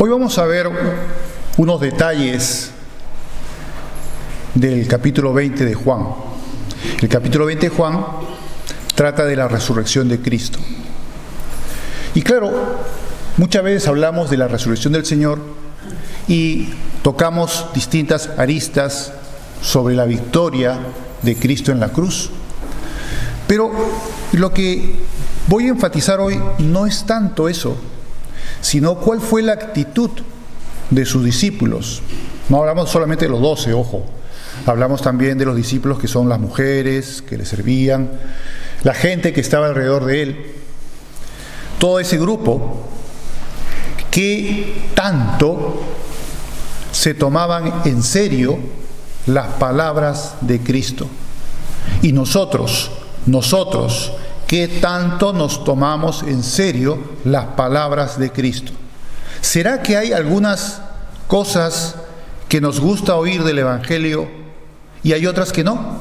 Hoy vamos a ver unos detalles del capítulo 20 de Juan. El capítulo 20 de Juan trata de la resurrección de Cristo. Y claro, muchas veces hablamos de la resurrección del Señor y tocamos distintas aristas sobre la victoria de Cristo en la cruz. Pero lo que voy a enfatizar hoy no es tanto eso, sino cuál fue la actitud de sus discípulos. No hablamos solamente de los 12, ojo. Hablamos también de los discípulos que son las mujeres que le servían, la gente que estaba alrededor de él. Todo ese grupo que tanto se tomaban en serio las palabras de Cristo. Y nosotros, ¿qué tanto nos tomamos en serio las palabras de Cristo? ¿Será que hay algunas cosas que nos gusta oír del Evangelio y hay otras que no?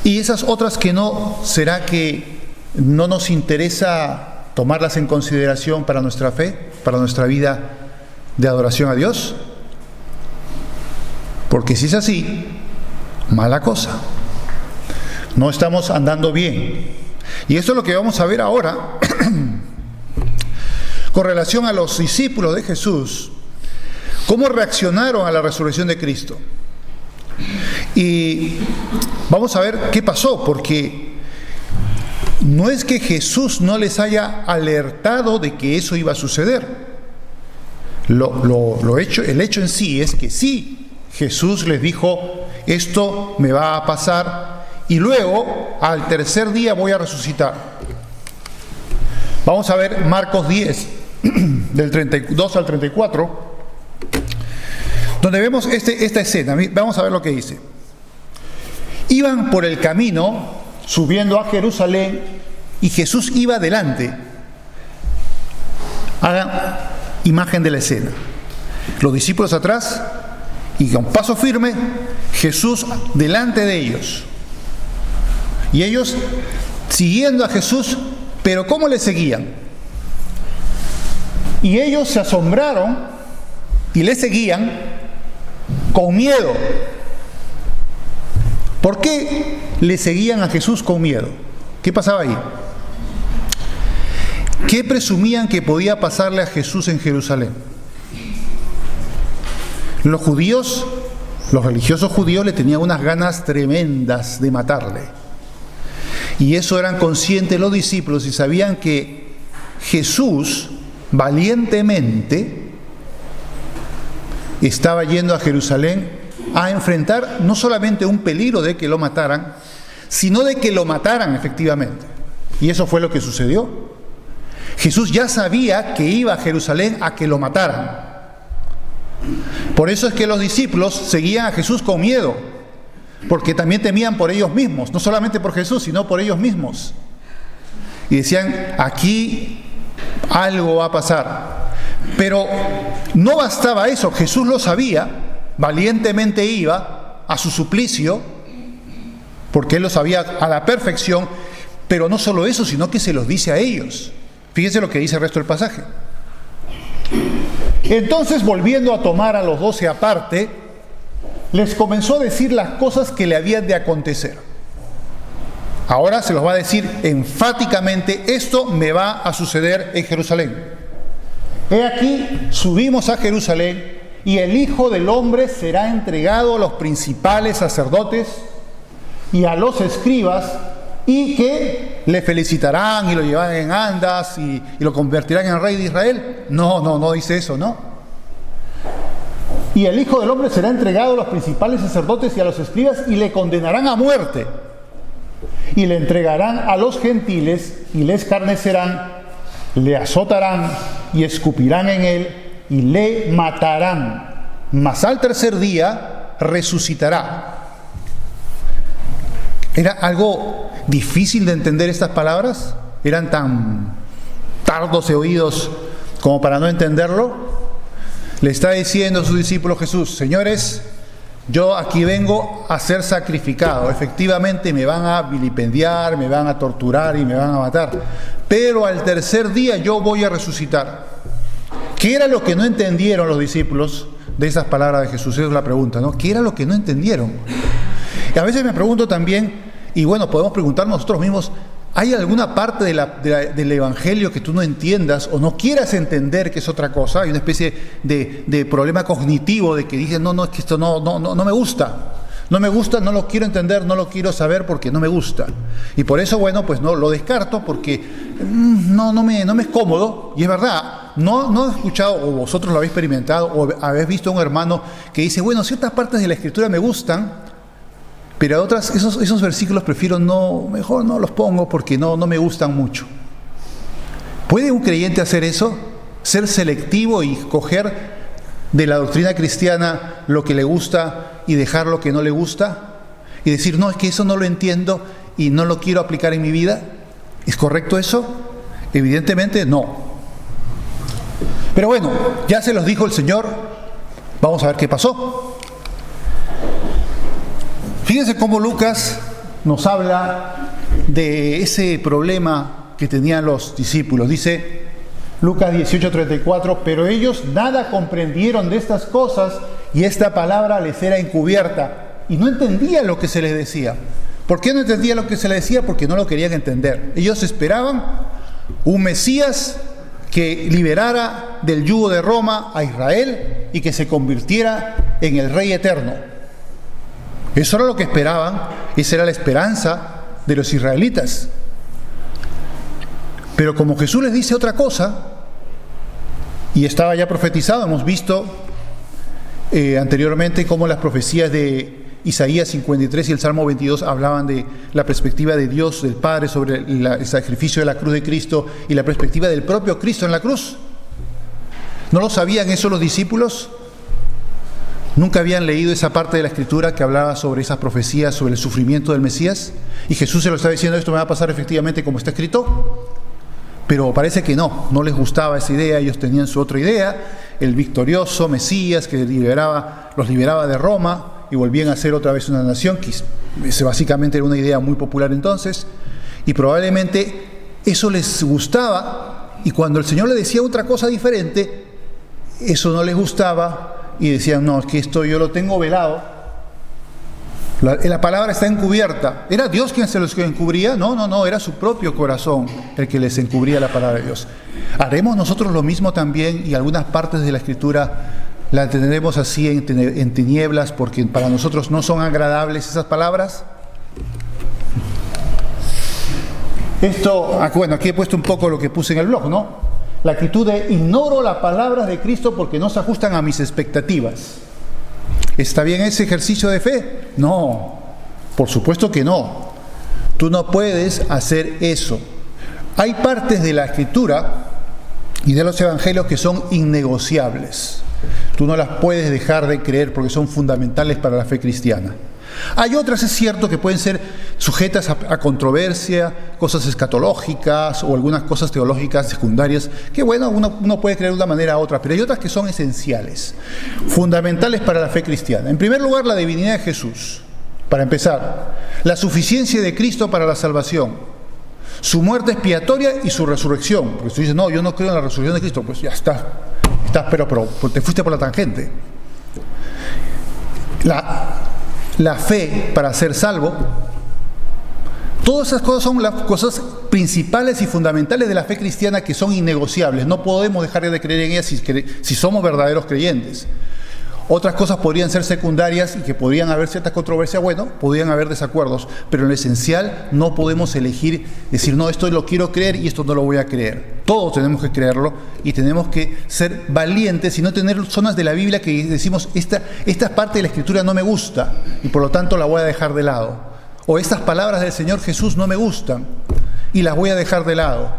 Y esas otras que no, ¿será que no nos interesa tomarlas en consideración para nuestra fe, para nuestra vida de adoración a Dios? Porque si es así, mala cosa. No estamos andando bien. Y esto es lo que vamos a ver ahora con relación a los discípulos de Jesús, cómo reaccionaron a la resurrección de Cristo. Y vamos a ver qué pasó, porque no es que Jesús no les haya alertado de que eso iba a suceder. El hecho en sí es que sí, Jesús les dijo, esto me va a pasar y luego al tercer día voy a resucitar. Vamos a ver Marcos 10, del 32 al 34, donde vemos esta escena. Vamos a ver lo que dice. Iban por el camino subiendo a Jerusalén y Jesús iba delante. Hagan imagen de la escena. Los discípulos atrás y con paso firme, Jesús delante de ellos. Y ellos siguiendo a Jesús, pero ¿cómo le seguían? Y ellos se asombraron y le seguían con miedo. ¿Por qué le seguían a Jesús con miedo? ¿Qué pasaba ahí? ¿Qué presumían que podía pasarle a Jesús en Jerusalén? Los judíos, los religiosos judíos le tenían unas ganas tremendas de matarle. Y eso eran conscientes los discípulos y sabían que Jesús valientemente estaba yendo a Jerusalén a enfrentar no solamente un peligro de que lo mataran, sino de que lo mataran efectivamente. Y eso fue lo que sucedió. Jesús ya sabía que iba a Jerusalén a que lo mataran. Por eso es que los discípulos seguían a Jesús con miedo, porque también temían por ellos mismos, no solamente por Jesús, sino por ellos mismos. Y decían, aquí algo va a pasar. Pero no bastaba eso, Jesús lo sabía, valientemente iba a su suplicio, porque él lo sabía a la perfección, pero no solo eso, sino que se los dice a ellos. Fíjense lo que dice el resto del pasaje. Entonces, volviendo a tomar a los 12 aparte, les comenzó a decir las cosas que le habían de acontecer. Ahora se los va a decir enfáticamente, esto me va a suceder en Jerusalén. He aquí, subimos a Jerusalén y el Hijo del Hombre será entregado a los principales sacerdotes y a los escribas, y que le felicitarán y lo llevarán en andas y lo convertirán en rey de Israel. No dice eso, ¿no? Y el Hijo del Hombre será entregado a los principales sacerdotes y a los escribas y le condenarán a muerte. Y le entregarán a los gentiles y le escarnecerán, le azotarán y escupirán en él y le matarán. Mas al tercer día resucitará. ¿Era algo difícil de entender estas palabras? ¿Eran tan tardos de oídos como para no entenderlo? Le está diciendo a sus discípulos Jesús, señores, yo aquí vengo a ser sacrificado. Efectivamente me van a vilipendiar, me van a torturar y me van a matar. Pero al tercer día yo voy a resucitar. ¿Qué era lo que no entendieron los discípulos de esas palabras de Jesús? Esa es la pregunta, ¿no? ¿Qué era lo que no entendieron? Y a veces me pregunto también, y bueno, podemos preguntarnos nosotros mismos, ¿hay alguna parte del Evangelio que tú no entiendas o no quieras entender, que es otra cosa? Hay una especie de problema cognitivo de que dices, no, es que esto no me gusta. No me gusta, no lo quiero entender, no lo quiero saber porque no me gusta. Y por eso, bueno, pues no lo descarto porque no me es cómodo. Y es verdad, no he escuchado, o vosotros lo habéis experimentado, o habéis visto a un hermano que dice, bueno, ciertas partes de la Escritura me gustan, pero a otras, esos versículos prefiero mejor no los pongo porque no me gustan mucho. ¿Puede un creyente hacer eso? Ser selectivo y coger de la doctrina cristiana lo que le gusta y dejar lo que no le gusta, y decir, no, es que eso no lo entiendo y no lo quiero aplicar en mi vida. ¿Es correcto eso? Evidentemente no. Pero bueno, ya se los dijo el Señor, vamos a ver qué pasó. Fíjense cómo Lucas nos habla de ese problema que tenían los discípulos. Dice Lucas 18:34, pero ellos nada comprendieron de estas cosas y esta palabra les era encubierta y no entendían lo que se les decía. ¿Por qué no entendían lo que se les decía? Porque no lo querían entender. Ellos esperaban un Mesías que liberara del yugo de Roma a Israel y que se convirtiera en el Rey eterno. Eso era lo que esperaban, esa era la esperanza de los israelitas. Pero como Jesús les dice otra cosa, y estaba ya profetizado, hemos visto anteriormente cómo las profecías de Isaías 53 y el Salmo 22 hablaban de la perspectiva de Dios, del Padre, sobre el sacrificio de la cruz de Cristo y la perspectiva del propio Cristo en la cruz. ¿No lo sabían eso los discípulos? ¿Nunca habían leído esa parte de la Escritura que hablaba sobre esas profecías, sobre el sufrimiento del Mesías? Y Jesús se lo está diciendo, esto me va a pasar efectivamente como está escrito. Pero parece que no les gustaba esa idea. Ellos tenían su otra idea, el victorioso Mesías que los liberaba de Roma y volvían a ser otra vez una nación, que básicamente era una idea muy popular entonces, y probablemente eso les gustaba, y cuando el Señor le decía otra cosa diferente, eso no les gustaba, y decían, no, es que esto yo lo tengo velado, la palabra está encubierta. ¿Era Dios quien se los encubría? No, era su propio corazón el que les encubría la palabra de Dios. ¿Haremos nosotros lo mismo también y algunas partes de la Escritura la tendremos así en tinieblas porque para nosotros no son agradables esas palabras? Bueno, aquí he puesto un poco lo que puse en el blog, ¿no? La actitud de ignoro las palabras de Cristo porque no se ajustan a mis expectativas. ¿Está bien ese ejercicio de fe? No, por supuesto que no. Tú no puedes hacer eso. Hay partes de la Escritura y de los Evangelios que son innegociables. Tú no las puedes dejar de creer porque son fundamentales para la fe cristiana. Hay otras, es cierto, que pueden ser sujetas a controversia, cosas escatológicas o algunas cosas teológicas secundarias, que bueno, uno puede creer de una manera u otra, pero hay otras que son esenciales, fundamentales para la fe cristiana. En primer lugar, la divinidad de Jesús, para empezar, la suficiencia de Cristo para la salvación, su muerte expiatoria y su resurrección. Porque tú dices, no, yo no creo en la resurrección de Cristo, pues ya estás pero te fuiste por la tangente. La fe para ser salvo. Todas esas cosas son las cosas principales y fundamentales de la fe cristiana que son innegociables. No podemos dejar de creer en ellas si somos verdaderos creyentes. Otras cosas podrían ser secundarias y que podrían haber ciertas controversias, bueno, podrían haber desacuerdos, pero en lo esencial no podemos elegir, decir, no, esto lo quiero creer y esto no lo voy a creer. Todos tenemos que creerlo y tenemos que ser valientes y no tener zonas de la Biblia que decimos, esta parte de la Escritura no me gusta y por lo tanto la voy a dejar de lado. O estas palabras del Señor Jesús no me gustan y las voy a dejar de lado.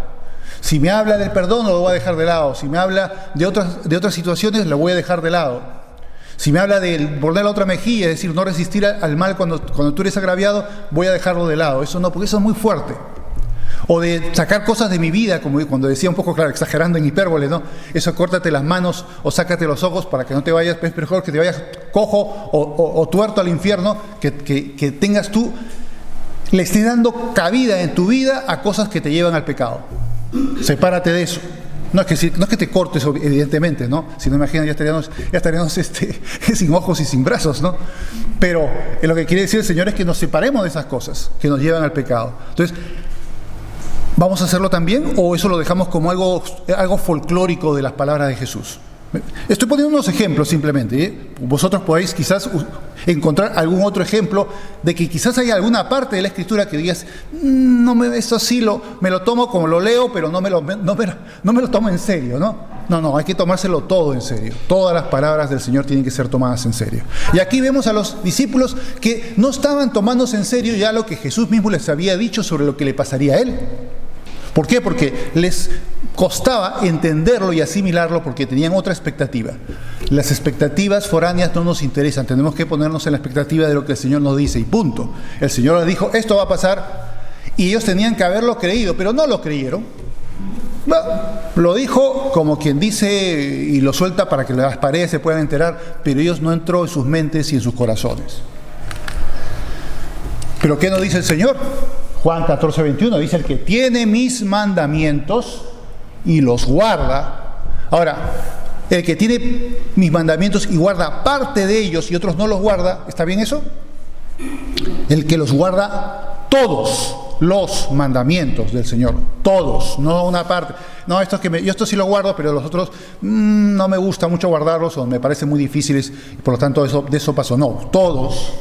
Si me habla del perdón, lo voy a dejar de lado. Si me habla de otras situaciones, lo voy a dejar de lado. Si me habla de volver la otra mejilla, es decir, no resistir al mal cuando tú eres agraviado, voy a dejarlo de lado. Eso no, porque eso es muy fuerte. O de sacar cosas de mi vida, como cuando decía un poco, claro, exagerando en hipérbole, ¿no? Eso, córtate las manos o sácate los ojos para que no te vayas, es mejor que te vayas cojo o tuerto al infierno, que tengas tú, le estés dando cabida en tu vida a cosas que te llevan al pecado. Sepárate de eso. No es que te cortes, evidentemente, ¿no? Si no, imagina, ya estaríamos sin ojos y sin brazos, ¿no? Pero lo que quiere decir el Señor es que nos separemos de esas cosas que nos llevan al pecado. Entonces, ¿vamos a hacerlo también o eso lo dejamos como algo folclórico de las palabras de Jesús? Estoy poniendo unos ejemplos simplemente, ¿eh? Vosotros podéis quizás encontrar algún otro ejemplo de que quizás haya alguna parte de la Escritura que digas, esto sí me lo tomo como lo leo, pero no me lo tomo en serio, ¿no? No, hay que tomárselo todo en serio. Todas las palabras del Señor tienen que ser tomadas en serio. Y aquí vemos a los discípulos que no estaban tomándose en serio ya lo que Jesús mismo les había dicho sobre lo que le pasaría a él. ¿Por qué? Porque les costaba entenderlo y asimilarlo porque tenían otra expectativa. Las expectativas foráneas no nos interesan, tenemos que ponernos en la expectativa de lo que el Señor nos dice y punto. El Señor les dijo, esto va a pasar, y ellos tenían que haberlo creído, pero no lo creyeron. Bueno, lo dijo como quien dice y lo suelta para que las paredes se puedan enterar, pero ellos no entró en sus mentes y en sus corazones. ¿Pero qué nos dice el Señor? Juan 14:21 dice, el que tiene mis mandamientos y los guarda. Ahora, el que tiene mis mandamientos y guarda parte de ellos y otros no los guarda, ¿está bien eso? El que los guarda todos los mandamientos del Señor, todos, no una parte. No, yo esto sí lo guardo, pero los otros no me gusta mucho guardarlos o me parecen muy difíciles, y por lo tanto de eso paso. No, todos.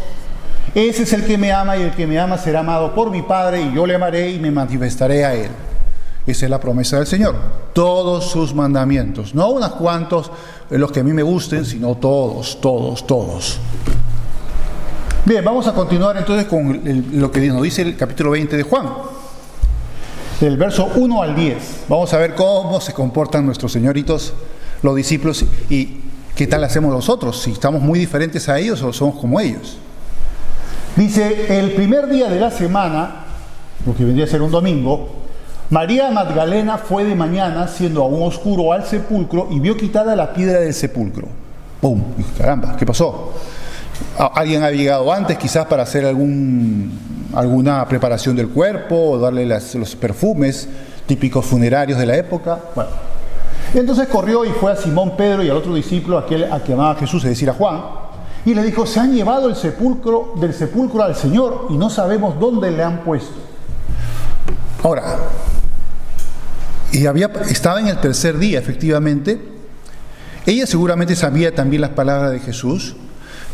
Ese es el que me ama y el que me ama será amado por mi Padre y yo le amaré y me manifestaré a él. Esa es la promesa del Señor. Todos sus mandamientos, no unos cuantos los que a mí me gusten, sino todos. Bien, vamos a continuar entonces con lo que nos dice el capítulo 20 de Juan. Del verso 1 al 10. Vamos a ver cómo se comportan nuestros señoritos, los discípulos, y qué tal hacemos nosotros, si estamos muy diferentes a ellos o somos como ellos. Dice, el primer día de la semana, lo que vendría a ser un domingo, María Magdalena fue de mañana, siendo aún oscuro, al sepulcro y vio quitada la piedra del sepulcro. ¡Pum! Caramba, ¿qué pasó? Alguien había llegado antes, quizás para hacer alguna preparación del cuerpo o darle los perfumes típicos funerarios de la época. Bueno, entonces corrió y fue a Simón Pedro y al otro discípulo, aquel a que amaba a Jesús, es decir, a Juan, y le dijo, se han llevado del sepulcro al Señor y no sabemos dónde le han puesto. Ahora, estaba en el tercer día, efectivamente. Ella seguramente sabía también las palabras de Jesús,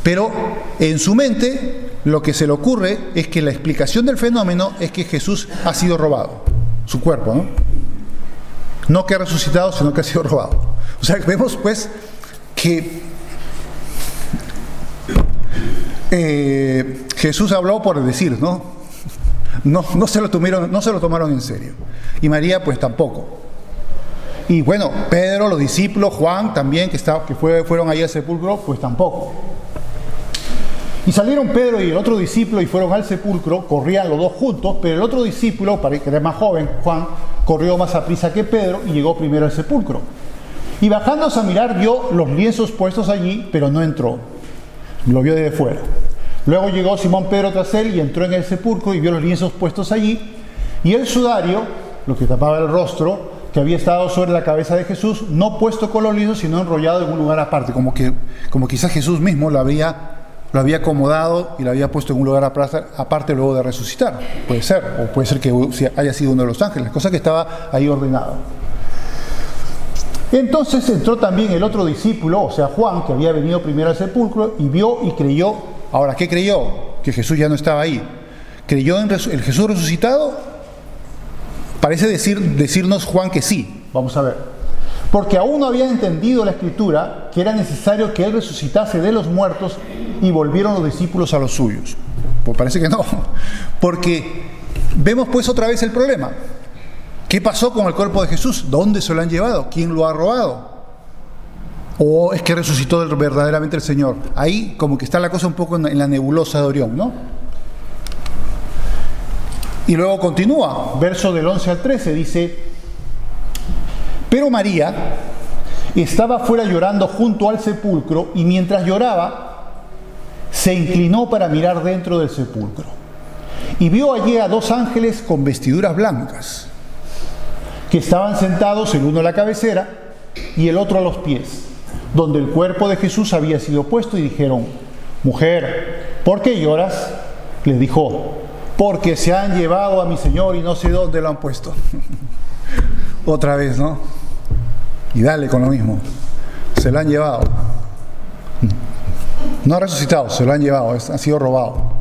pero en su mente lo que se le ocurre es que la explicación del fenómeno es que Jesús ha sido robado, su cuerpo, ¿no? No que ha resucitado, sino que ha sido robado. O sea, vemos pues que Jesús habló por decir, ¿no? No se lo tomaron en serio. Y María pues tampoco. Y bueno, Pedro, los discípulos, Juan también, fueron ahí al sepulcro, pues tampoco. Y salieron Pedro y el otro discípulo y fueron al sepulcro, corrían los dos juntos, pero el otro discípulo, que era más joven, Juan, corrió más a prisa que Pedro y llegó primero al sepulcro. Y bajándose a mirar vio los lienzos puestos allí, pero no entró. Lo vio desde fuera. Luego llegó Simón Pedro tras él y entró en el sepulcro y vio los lienzos puestos allí y el sudario, lo que tapaba el rostro, que había estado sobre la cabeza de Jesús, no puesto con los lienzos, sino enrollado en un lugar aparte, como quizás Jesús mismo lo había acomodado y lo había puesto en un lugar aparte luego de resucitar. Puede ser, o puede ser que haya sido uno de los ángeles, cosa que estaba ahí ordenado. Entonces entró también el otro discípulo, o sea Juan, que había venido primero al sepulcro, y vio y creyó. Ahora, ¿qué creyó? Que Jesús ya no estaba ahí. ¿Creyó en el Jesús resucitado? Parece decirnos Juan que sí. Vamos a ver. Porque aún no había entendido la Escritura que era necesario que Él resucitase de los muertos y volvieron los discípulos a los suyos. Pues parece que no. Porque vemos pues otra vez el problema. ¿Qué pasó con el cuerpo de Jesús? ¿Dónde se lo han llevado? ¿Quién lo ha robado? ¿O es que resucitó verdaderamente el Señor? Ahí como que está la cosa un poco en la nebulosa de Orión, ¿no? Y luego continúa, verso del 11 al 13, dice: pero María estaba fuera llorando junto al sepulcro, y mientras lloraba, se inclinó para mirar dentro del sepulcro. Y vio allí a dos ángeles con vestiduras blancas, que estaban sentados el uno a la cabecera y el otro a los pies, donde el cuerpo de Jesús había sido puesto, y dijeron: mujer, ¿por qué lloras? Le dijo: porque se han llevado a mi Señor y no sé dónde lo han puesto. Otra vez, ¿no? Y dale con lo mismo. Se lo han llevado. No ha resucitado, se lo han llevado, ha sido robado.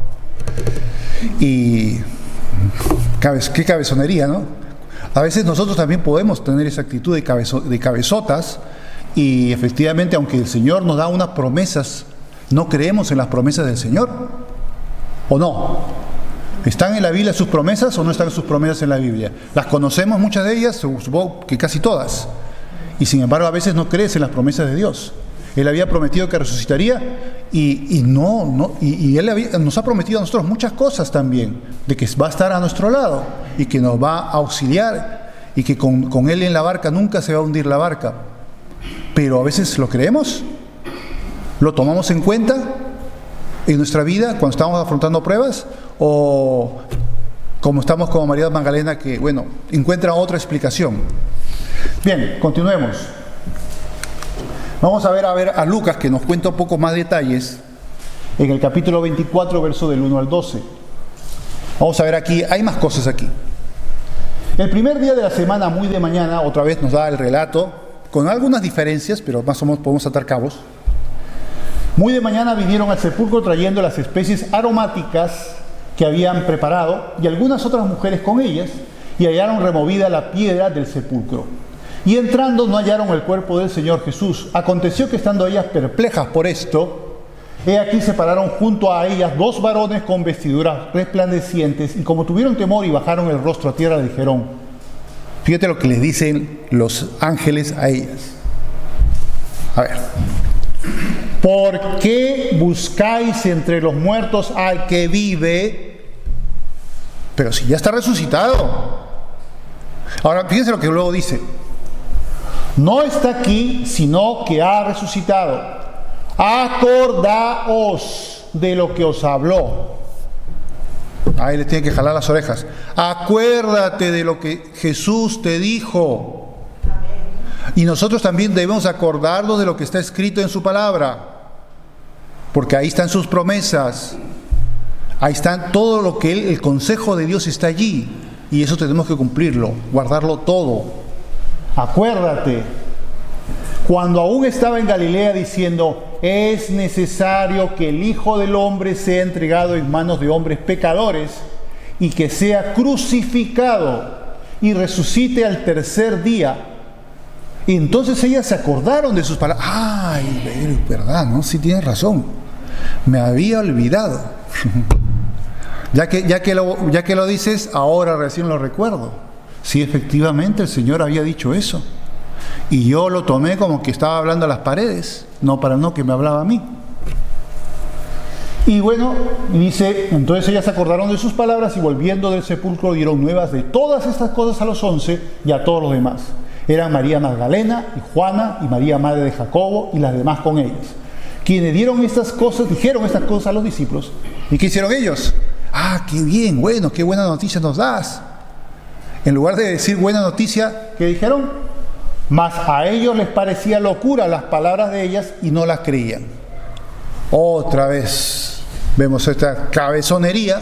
Y qué cabezonería, ¿no? A veces nosotros también podemos tener esa actitud de cabezotas, y efectivamente, aunque el Señor nos da unas promesas, no creemos en las promesas del Señor, ¿o no? ¿Están en la Biblia sus promesas o no están sus promesas en la Biblia? Las conocemos, muchas de ellas, supongo que casi todas, y sin embargo a veces no crees en las promesas de Dios. Él había prometido que resucitaría y Él nos ha prometido a nosotros muchas cosas también, de que va a estar a nuestro lado y que nos va a auxiliar, y que con Él en la barca nunca se va a hundir la barca. Pero a veces lo creemos, lo tomamos en cuenta en nuestra vida cuando estamos afrontando pruebas, o como estamos como María Magdalena, que encuentra otra explicación. Bien, continuemos. Vamos a ver a Lucas, que nos cuenta un poco más detalles en el capítulo 24, verso del 1 al 12. Vamos a ver aquí, hay más cosas aquí. El primer día de la semana, muy de mañana, otra vez nos da el relato, con algunas diferencias, pero más o menos podemos atar cabos. Muy de mañana vinieron al sepulcro trayendo las especies aromáticas que habían preparado, y algunas otras mujeres con ellas, y hallaron removida la piedra del sepulcro. Y entrando no hallaron el cuerpo del Señor Jesús. Aconteció que estando ellas perplejas por esto, he aquí se pararon junto a ellas dos varones con vestiduras resplandecientes, y como tuvieron temor y bajaron el rostro a tierra, dijeron, fíjate lo que les dicen los ángeles a ellas. A ver. ¿Por qué buscáis entre los muertos al que vive? Pero si ya está resucitado. Ahora, fíjense lo que luego dice. No está aquí, sino que ha resucitado. Acordaos de lo que os habló. Ahí le tienen que jalar las orejas. Acuérdate de lo que Jesús te dijo. Y nosotros también debemos acordarnos de lo que está escrito en su palabra, porque ahí están sus promesas, ahí está todo lo que el consejo de Dios está allí, y eso tenemos que cumplirlo, guardarlo todo. Acuérdate, cuando aún estaba en Galilea diciendo, es necesario que el Hijo del Hombre sea entregado en manos de hombres pecadores, y que sea crucificado y resucite al tercer día. Y entonces ellas se acordaron de sus palabras. Ay, verdad, ¿no? Sí, tienes razón. Me había olvidado. ya que lo dices, ahora recién lo recuerdo. Sí, efectivamente, el Señor había dicho eso. Y yo lo tomé como que estaba hablando a las paredes, no que me hablaba a mí. Y dice, entonces ellas se acordaron de sus palabras, y volviendo del sepulcro dieron nuevas de todas estas cosas a los 11 y a todos los demás. Eran María Magdalena y Juana y María, madre de Jacobo, y las demás con ellas, quienes dijeron estas cosas a los discípulos. ¿Y qué hicieron ellos? Qué bien, qué buena noticia nos das. En lugar de decir buena noticia, ¿qué dijeron? Mas a ellos les parecía locura las palabras de ellas y no las creían. Otra vez vemos esta cabezonería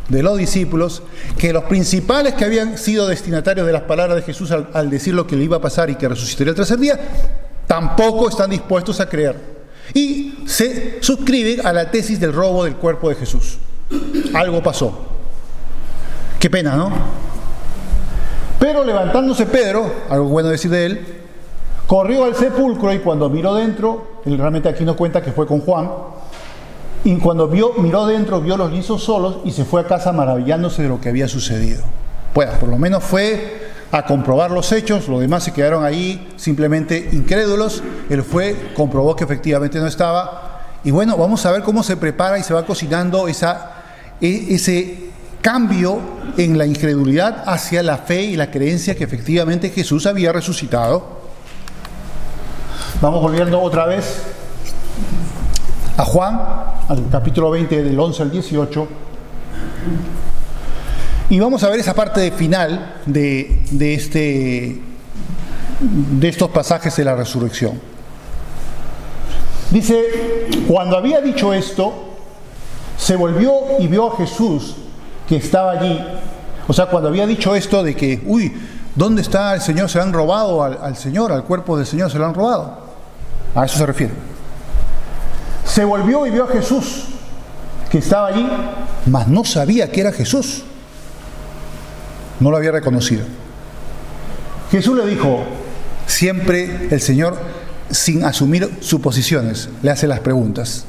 de los discípulos, que los principales que habían sido destinatarios de las palabras de Jesús al decir lo que le iba a pasar y que resucitaría el tercer día, tampoco están dispuestos a creer, y se suscriben a la tesis del robo del cuerpo de Jesús. Algo pasó. Qué pena, ¿no? Pero levantándose Pedro, algo bueno decir de él, corrió al sepulcro, y cuando miró dentro, él realmente aquí no cuenta que fue con Juan, y cuando miró dentro, vio los lienzos solos, y se fue a casa maravillándose de lo que había sucedido. Pues por lo menos fue a comprobar los hechos, los demás se quedaron ahí simplemente incrédulos. Él comprobó que efectivamente no estaba. Y vamos a ver cómo se prepara y se va cocinando ese cambio en la incredulidad hacia la fe y la creencia que efectivamente Jesús había resucitado. Vamos volviendo otra vez a Juan, al capítulo 20, del 11 al 18. Y vamos a ver esa parte final de estos pasajes de la resurrección. Dice, cuando había dicho esto, se volvió y vio a Jesús que estaba allí. O sea, cuando había dicho esto de que, ¿dónde está el Señor? Se lo han robado al Señor, al cuerpo del Señor se lo han robado. A eso se refiere. Se volvió y vio a Jesús que estaba allí, mas no sabía que era Jesús. No lo había reconocido. Jesús le dijo, siempre el Señor, sin asumir suposiciones, le hace las preguntas.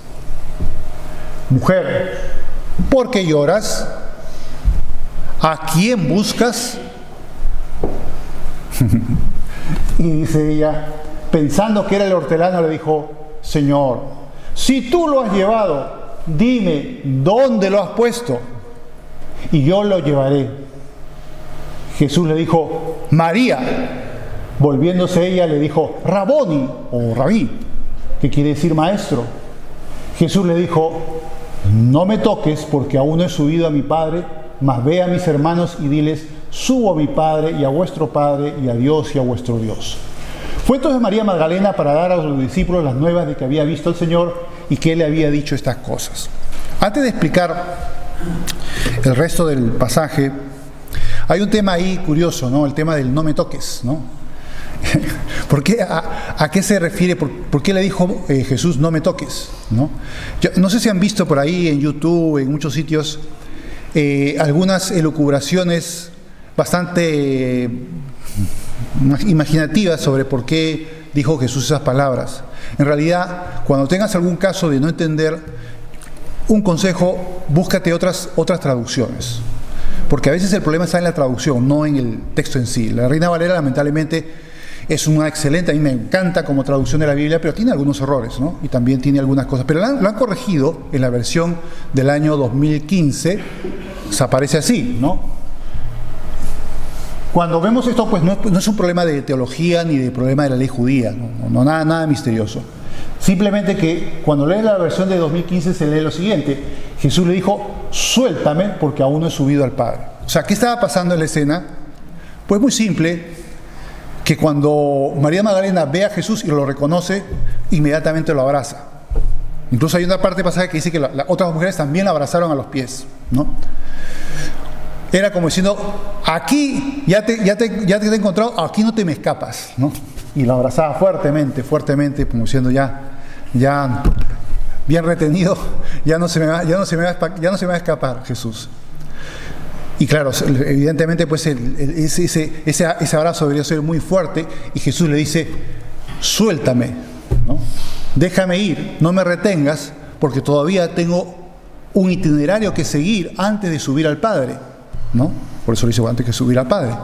Mujer, ¿por qué lloras? ¿A quién buscas? Y dice ella, pensando que era el hortelano, le dijo, Señor, si tú lo has llevado, dime dónde lo has puesto y yo lo llevaré. Jesús le dijo, María. Volviéndose ella le dijo, Raboni o Rabí, que quiere decir maestro. Jesús le dijo, no me toques porque aún no he subido a mi Padre, mas ve a mis hermanos y diles, subo a mi Padre y a vuestro Padre y a Dios y a vuestro Dios. Fue entonces María Magdalena para dar a los discípulos las nuevas de que había visto al Señor y que Él le había dicho estas cosas. Antes de explicar el resto del pasaje, hay un tema ahí curioso, ¿no? El tema del no me toques, ¿no? ¿Por qué? ¿A qué se refiere? ¿Por qué le dijo Jesús no me toques? ¿No? Yo no sé si han visto por ahí en YouTube, en muchos sitios, algunas elucubraciones bastante imaginativas sobre por qué dijo Jesús esas palabras. En realidad, cuando tengas algún caso de no entender, un consejo, búscate otras traducciones. Porque a veces el problema está en la traducción, no en el texto en sí. La Reina Valera, lamentablemente, es una excelente, a mí me encanta como traducción de la Biblia, pero tiene algunos errores, ¿no? Y también tiene algunas cosas. Pero lo han corregido en la versión del año 2015, se aparece así, ¿no? Cuando vemos esto, pues no es un problema de teología ni de problema de la ley judía, no nada misterioso. Simplemente que cuando lees la versión de 2015 se lee lo siguiente: Jesús le dijo, suéltame porque aún no he subido al Padre. O sea, ¿qué estaba pasando en la escena? Pues muy simple, que cuando María Magdalena ve a Jesús y lo reconoce, inmediatamente lo abraza. Incluso hay una parte del pasaje que dice que otras mujeres también la abrazaron a los pies, ¿no? Era como diciendo, aquí ya te he encontrado, aquí no te me escapas, ¿no? Y la abrazaba fuertemente, como diciendo ya bien retenido, ya no se me va a escapar Jesús. Y claro, evidentemente pues ese abrazo debería ser muy fuerte, y Jesús le dice, suéltame, ¿no? Déjame ir, no me retengas, porque todavía tengo un itinerario que seguir antes de subir al Padre, ¿no? Por eso le dice, antes que subir al Padre.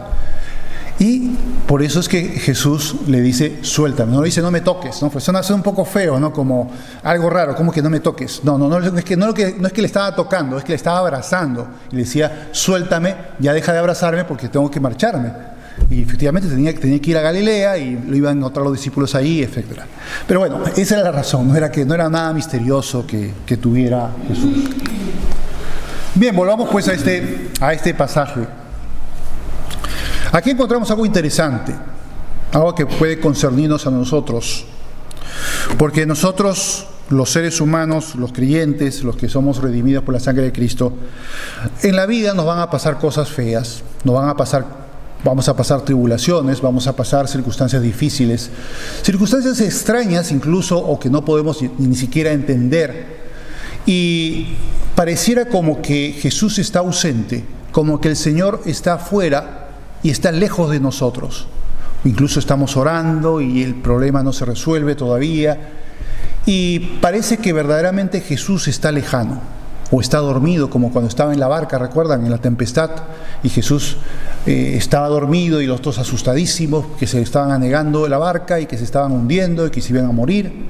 Y por eso es que Jesús le dice, suéltame, no le dice, no me toques, ¿no? Pues suena un poco feo, ¿no? Como algo raro, como que no me toques. No es que le estaba tocando, es que le estaba abrazando. Y le decía, suéltame, ya deja de abrazarme porque tengo que marcharme. Y efectivamente tenía que ir a Galilea y lo iban a encontrar los discípulos ahí, etc. Pero bueno, esa era la razón, no era nada misterioso que tuviera Jesús. Bien, volvamos pues a este pasaje. Aquí encontramos algo interesante, algo que puede concernirnos a nosotros, porque nosotros, los seres humanos, los creyentes, los que somos redimidos por la sangre de Cristo, en la vida nos van a pasar cosas feas, vamos a pasar tribulaciones, vamos a pasar circunstancias difíciles, circunstancias extrañas incluso, o que no podemos ni siquiera entender, y pareciera como que Jesús está ausente, como que el Señor está afuera y está lejos de nosotros. Incluso estamos orando y el problema no se resuelve todavía, y parece que verdaderamente Jesús está lejano, o está dormido, como cuando estaba en la barca, ¿recuerdan? En la tempestad, y Jesús estaba dormido y los dos asustadísimos, que se estaban anegando de la barca y que se estaban hundiendo y que se iban a morir.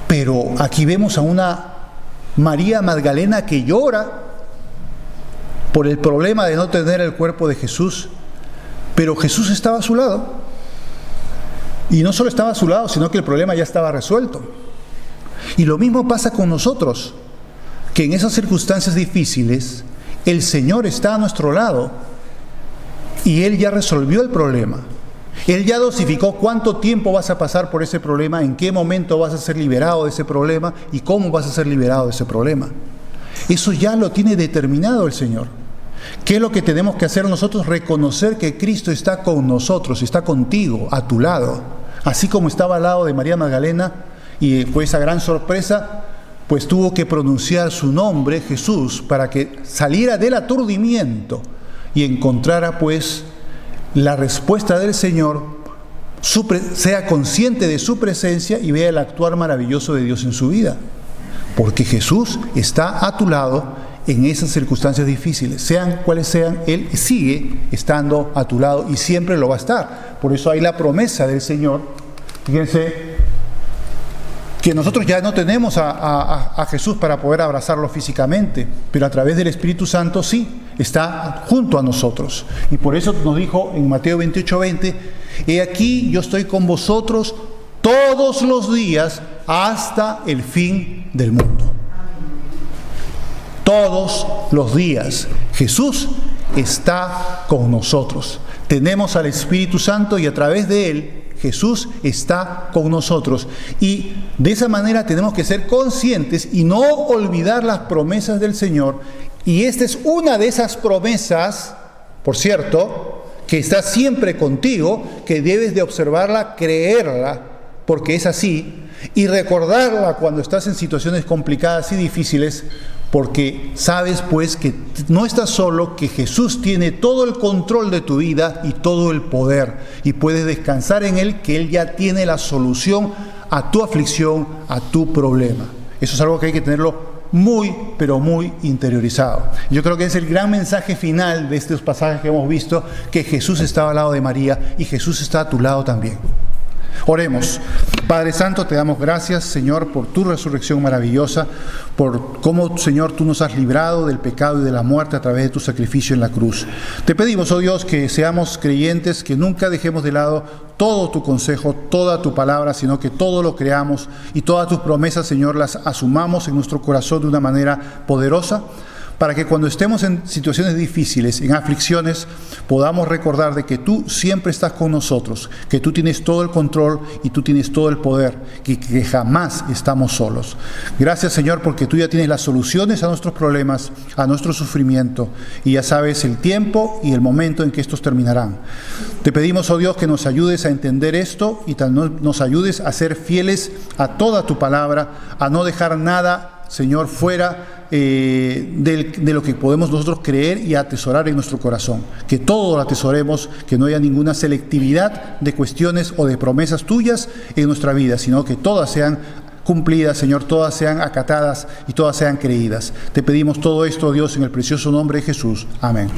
Pero aquí vemos a una María Magdalena que llora por el problema de no tener el cuerpo de Jesús, pero Jesús estaba a su lado. Y no solo estaba a su lado, sino que el problema ya estaba resuelto. Y lo mismo pasa con nosotros, que en esas circunstancias difíciles, el Señor está a nuestro lado y Él ya resolvió el problema. Él ya dosificó cuánto tiempo vas a pasar por ese problema, en qué momento vas a ser liberado de ese problema y cómo vas a ser liberado de ese problema. Eso ya lo tiene determinado el Señor. ¿Qué es lo que tenemos que hacer nosotros? Reconocer que Cristo está con nosotros, está contigo, a tu lado. Así como estaba al lado de María Magdalena y fue esa gran sorpresa, pues tuvo que pronunciar su nombre, Jesús, para que saliera del aturdimiento y encontrara pues la respuesta del Señor, sea consciente de su presencia y vea el actuar maravilloso de Dios en su vida. Porque Jesús está a tu lado en esas circunstancias difíciles, sean cuales sean, Él sigue estando a tu lado y siempre lo va a estar. Por eso hay la promesa del Señor. Fíjense que nosotros ya no tenemos a Jesús para poder abrazarlo físicamente, pero a través del Espíritu Santo sí, está junto a nosotros. Y por eso nos dijo en Mateo 28:20, he aquí yo estoy con vosotros todos los días hasta el fin del mundo. Todos los días Jesús está con nosotros. Tenemos al Espíritu Santo y a través de Él Jesús está con nosotros. Y de esa manera tenemos que ser conscientes y no olvidar las promesas del Señor. Y esta es una de esas promesas, por cierto, que está siempre contigo, que debes de observarla, creerla, porque es así, y recordarla cuando estás en situaciones complicadas y difíciles, porque sabes pues que no estás solo, que Jesús tiene todo el control de tu vida y todo el poder, y puedes descansar en Él, que Él ya tiene la solución a tu aflicción, a tu problema. Eso es algo que hay que tenerlo muy, pero muy interiorizado. Yo creo que es el gran mensaje final de estos pasajes que hemos visto, que Jesús estaba al lado de María y Jesús está a tu lado también. Oremos. Padre Santo, te damos gracias, Señor, por tu resurrección maravillosa, por cómo, Señor, tú nos has librado del pecado y de la muerte a través de tu sacrificio en la cruz. Te pedimos, oh Dios, que seamos creyentes, que nunca dejemos de lado todo tu consejo, toda tu palabra, sino que todo lo creamos y todas tus promesas, Señor, las asumamos en nuestro corazón de una manera poderosa, para que cuando estemos en situaciones difíciles, en aflicciones, podamos recordar de que tú siempre estás con nosotros, que tú tienes todo el control y tú tienes todo el poder, que jamás estamos solos. Gracias, Señor, porque tú ya tienes las soluciones a nuestros problemas, a nuestro sufrimiento, y ya sabes el tiempo y el momento en que estos terminarán. Te pedimos, oh Dios, que nos ayudes a entender esto y nos ayudes a ser fieles a toda tu palabra, a no dejar nada, Señor, fuera de lo que podemos nosotros creer y atesorar en nuestro corazón. Que todo lo atesoremos, que no haya ninguna selectividad de cuestiones o de promesas tuyas en nuestra vida, sino que todas sean cumplidas, Señor, todas sean acatadas y todas sean creídas. Te pedimos todo esto, Dios, en el precioso nombre de Jesús. Amén.